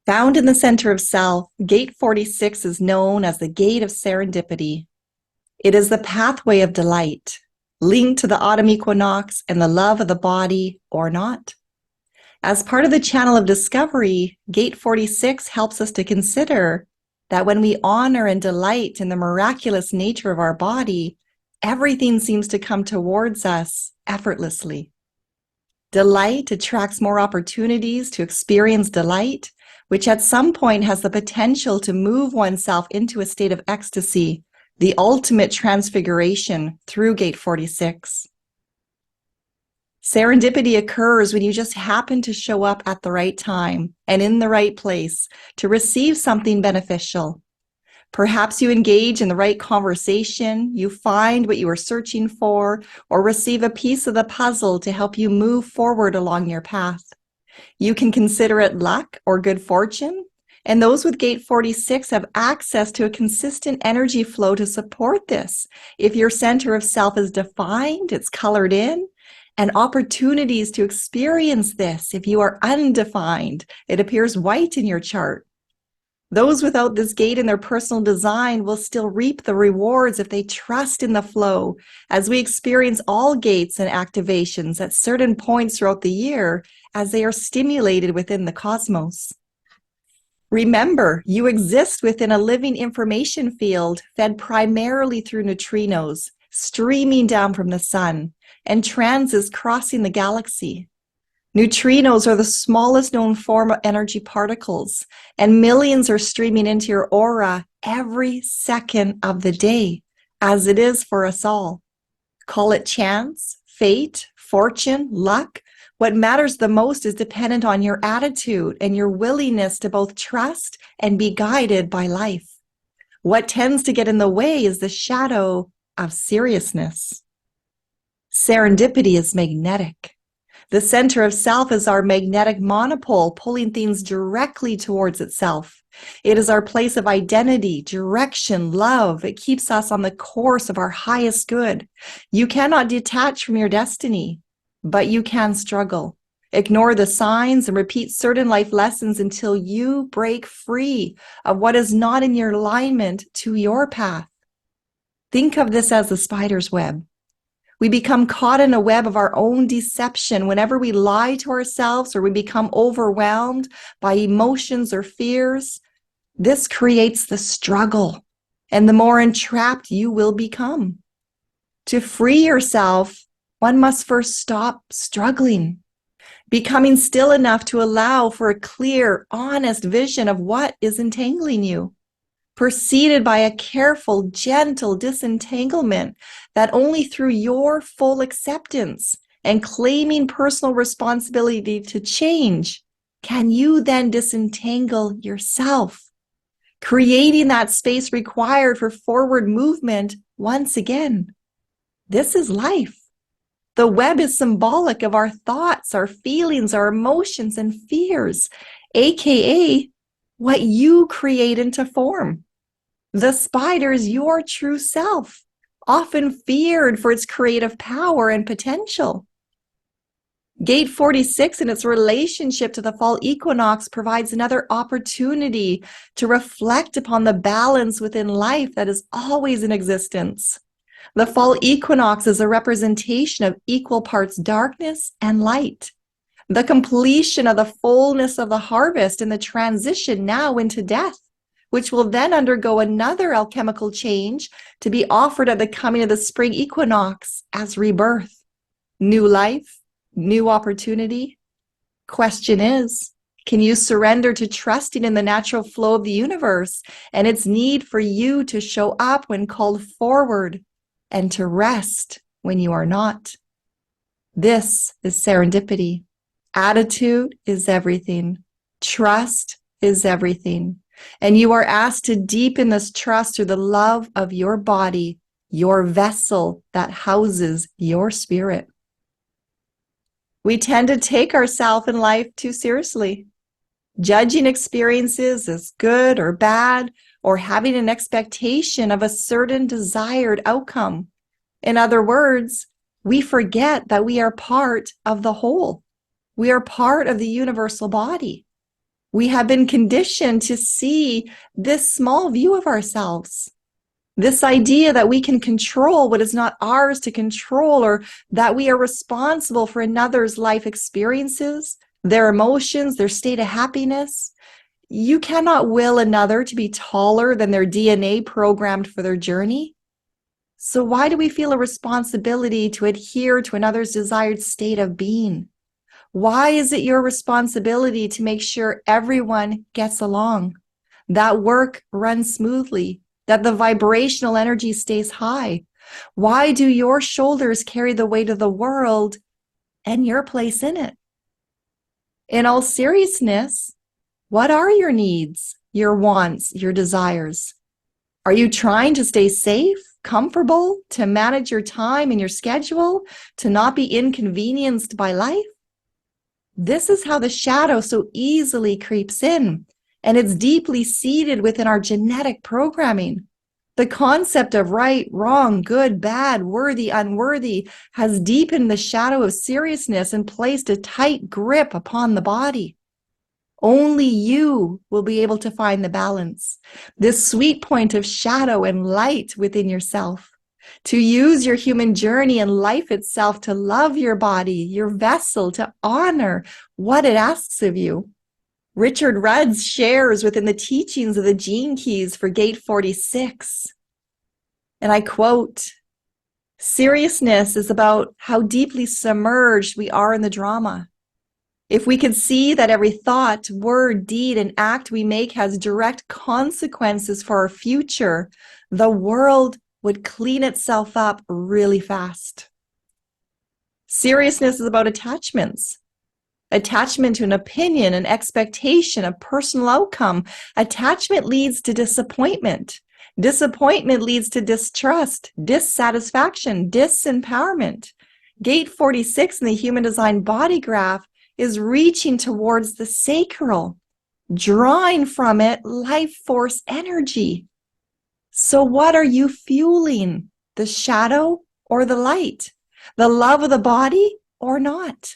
Found in the center of self, Gate 46 is known as the Gate of Serendipity. It is the pathway of delight, linked to the Autumn Equinox and the love of the body or not. As part of the channel of discovery, Gate 46 helps us to consider that when we honor and delight in the miraculous nature of our body, everything seems to come towards us effortlessly. Delight attracts more opportunities to experience delight, which at some point has the potential to move oneself into a state of ecstasy, the ultimate transfiguration through Gate 46. Serendipity occurs when you just happen to show up at the right time and in the right place to receive something beneficial. Perhaps you engage in the right conversation, you find what you are searching for, or receive a piece of the puzzle to help you move forward along your path. You can consider it luck or good fortune, and those with Gate 46 have access to a consistent energy flow to support this. If your center of self is defined, it's colored in, and opportunities to experience this. If you are undefined, it appears white in your chart. Those without this gate in their personal design will still reap the rewards if they trust in the flow, as we experience all gates and activations at certain points throughout the year as they are stimulated within the cosmos. Remember, you exist within a living information field fed primarily through neutrinos, streaming down from the sun, and transits crossing the galaxy. Neutrinos are the smallest known form of energy particles, and millions are streaming into your aura every second of the day, as it is for us all. Call it chance, fate, fortune, luck. What matters the most is dependent on your attitude and your willingness to both trust and be guided by life. What tends to get in the way is the shadow of seriousness. Serendipity is magnetic. The center of self is our magnetic monopole, pulling things directly towards itself. It is our place of identity, direction, love. It keeps us on the course of our highest good. You cannot detach from your destiny, but you can struggle. Ignore the signs and repeat certain life lessons until you break free of what is not in your alignment to your path. Think of this as the spider's web. We become caught in a web of our own deception whenever we lie to ourselves or we become overwhelmed by emotions or fears. This creates the struggle, and the more entrapped you will become. To free yourself, one must first stop struggling, becoming still enough to allow for a clear, honest vision of what is entangling you, preceded by a careful, gentle disentanglement that only through your full acceptance and claiming personal responsibility to change can you then disentangle yourself, creating that space required for forward movement once again. This is life. The web is symbolic of our thoughts, our feelings, our emotions, and fears, aka what you create into form. The spider is your true self, often feared for its creative power and potential. Gate 46 in its relationship to the fall equinox provides another opportunity to reflect upon the balance within life that is always in existence. The fall equinox is a representation of equal parts darkness and light, the completion of the fullness of the harvest and the transition now into death, which will then undergo another alchemical change to be offered at the coming of the spring equinox as rebirth, new life, new opportunity. Question is, can you surrender to trusting in the natural flow of the universe and its need for you to show up when called forward and to rest when you are not? This is serendipity. Attitude is everything. Trust is everything. And you are asked to deepen this trust through the love of your body, your vessel that houses your spirit. We tend to take ourselves in life too seriously, judging experiences as good or bad, or having an expectation of a certain desired outcome. In other words, we forget that we are part of the whole. We are part of the universal body. We have been conditioned to see this small view of ourselves. This idea that we can control what is not ours to control, or that we are responsible for another's life experiences, their emotions, their state of happiness. You cannot will another to be taller than their DNA programmed for their journey. So why do we feel a responsibility to adhere to another's desired state of being? Why is it your responsibility to make sure everyone gets along, that work runs smoothly, that the vibrational energy stays high? Why do your shoulders carry the weight of the world and your place in it? In all seriousness, what are your needs, your wants, your desires? Are you trying to stay safe, comfortable, to manage your time and your schedule, to not be inconvenienced by life? This is how the shadow so easily creeps in, and it's deeply seated within our genetic programming. The concept of right, wrong, good, bad, worthy, unworthy has deepened the shadow of seriousness and placed a tight grip upon the body. Only you will be able to find the balance, this sweet point of shadow and light within yourself, to use your human journey and life itself to love your body, your vessel, to honor what it asks of you. Richard Rudd shares within the teachings of the Gene Keys for Gate 46, and I quote, "Seriousness is about how deeply submerged we are in the drama. If we could see that every thought, word, deed, and act we make has direct consequences for our future, the world would clean itself up really fast." Seriousness is about attachments. Attachment to an opinion, an expectation, a personal outcome. Attachment leads to disappointment. Disappointment leads to distrust, dissatisfaction, disempowerment. Gate 46 in the Human Design Body Graph is reaching towards the sacral, drawing from it life force energy. So what are you fueling? The shadow or the light? The love of the body or not?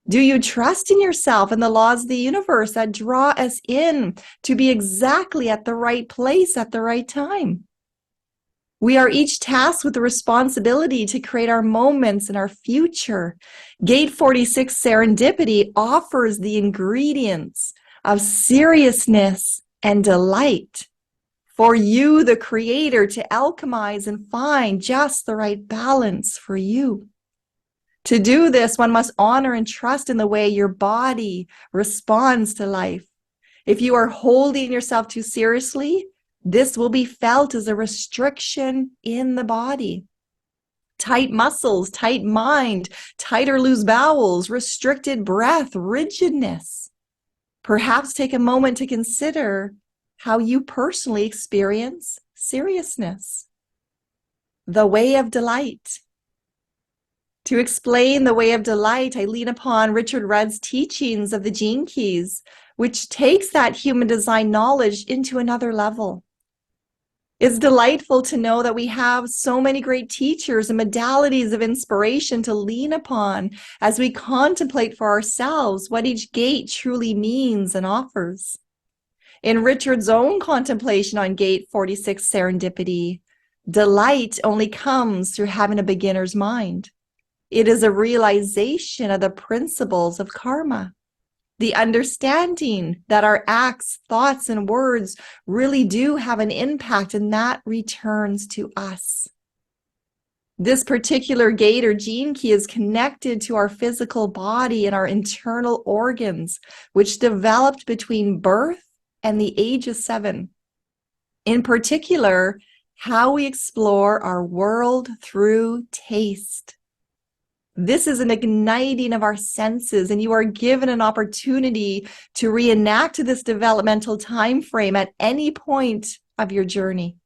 Do you trust in yourself and the laws of the universe that draw us in to be exactly at the right place at the right time? We are each tasked with the responsibility to create our moments and our future. Gate 46 Serendipity offers the ingredients of seriousness and delight for you, the creator, to alchemize and find just the right balance for you. To do this, one must honor and trust in the way your body responds to life. If you are holding yourself too seriously, this will be felt as a restriction in the body. Tight muscles, tight mind, tighter loose bowels, restricted breath, rigidness. Perhaps take a moment to consider how you personally experience seriousness. The way of delight. To explain the way of delight, I lean upon Richard Rudd's teachings of the Gene Keys, which takes that human design knowledge into another level. It's delightful to know that we have so many great teachers and modalities of inspiration to lean upon as we contemplate for ourselves what each gate truly means and offers. In Richard's own contemplation on Gate 46 Serendipity, delight only comes through having a beginner's mind. It is a realization of the principles of karma, the understanding that our acts, thoughts, and words really do have an impact, and that returns to us. This particular gate or gene key is connected to our physical body and our internal organs, which developed between birth and the age of 7. In particular, how we explore our world through taste. This is an igniting of our senses, and you are given an opportunity to reenact this developmental time frame at any point of your journey.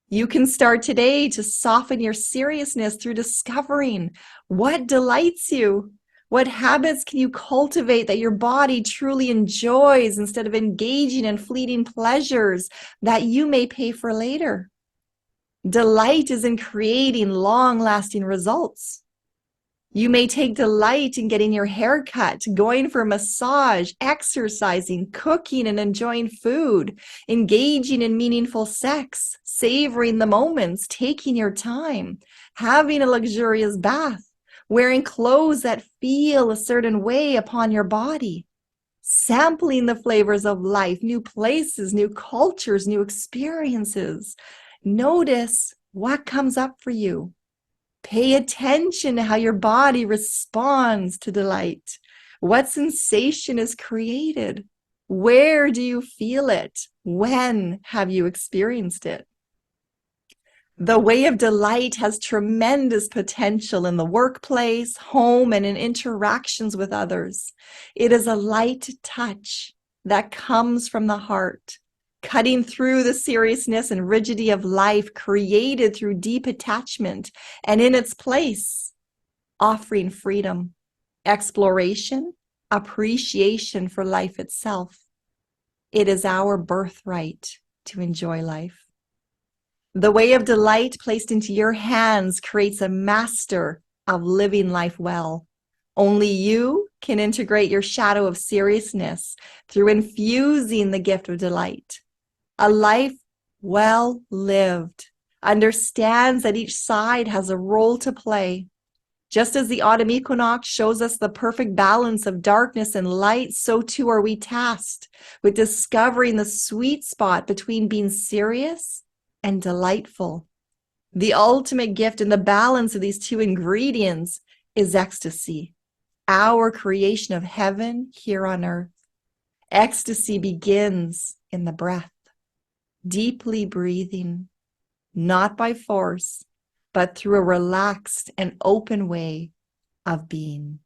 You can start today to soften your seriousness through discovering what delights you. What habits can you cultivate that your body truly enjoys instead of engaging in fleeting pleasures that you may pay for later? Delight is in creating long-lasting results. You may take delight in getting your hair cut, going for a massage, exercising, cooking and enjoying food, engaging in meaningful sex, savoring the moments, taking your time, having a luxurious bath, wearing clothes that feel a certain way upon your body, sampling the flavors of life, new places, new cultures, new experiences. Notice what comes up for you. Pay attention to how your body responds to delight. What sensation is created? Where do you feel it? When have you experienced it? The way of delight has tremendous potential in the workplace, home, and in interactions with others. It is a light touch that comes from the heart, cutting through the seriousness and rigidity of life created through deep attachment, and in its place, offering freedom, exploration, appreciation for life itself. It is our birthright to enjoy life. The way of delight placed into your hands creates a master of living life well. Only you can integrate your shadow of seriousness through infusing the gift of delight. A life well lived understands that each side has a role to play. Just as the autumn equinox shows us the perfect balance of darkness and light, so too are we tasked with discovering the sweet spot between being serious and delightful. The ultimate gift in the balance of these two ingredients is ecstasy, our creation of heaven here on earth. Ecstasy begins in the breath, deeply breathing, not by force, but through a relaxed and open way of being.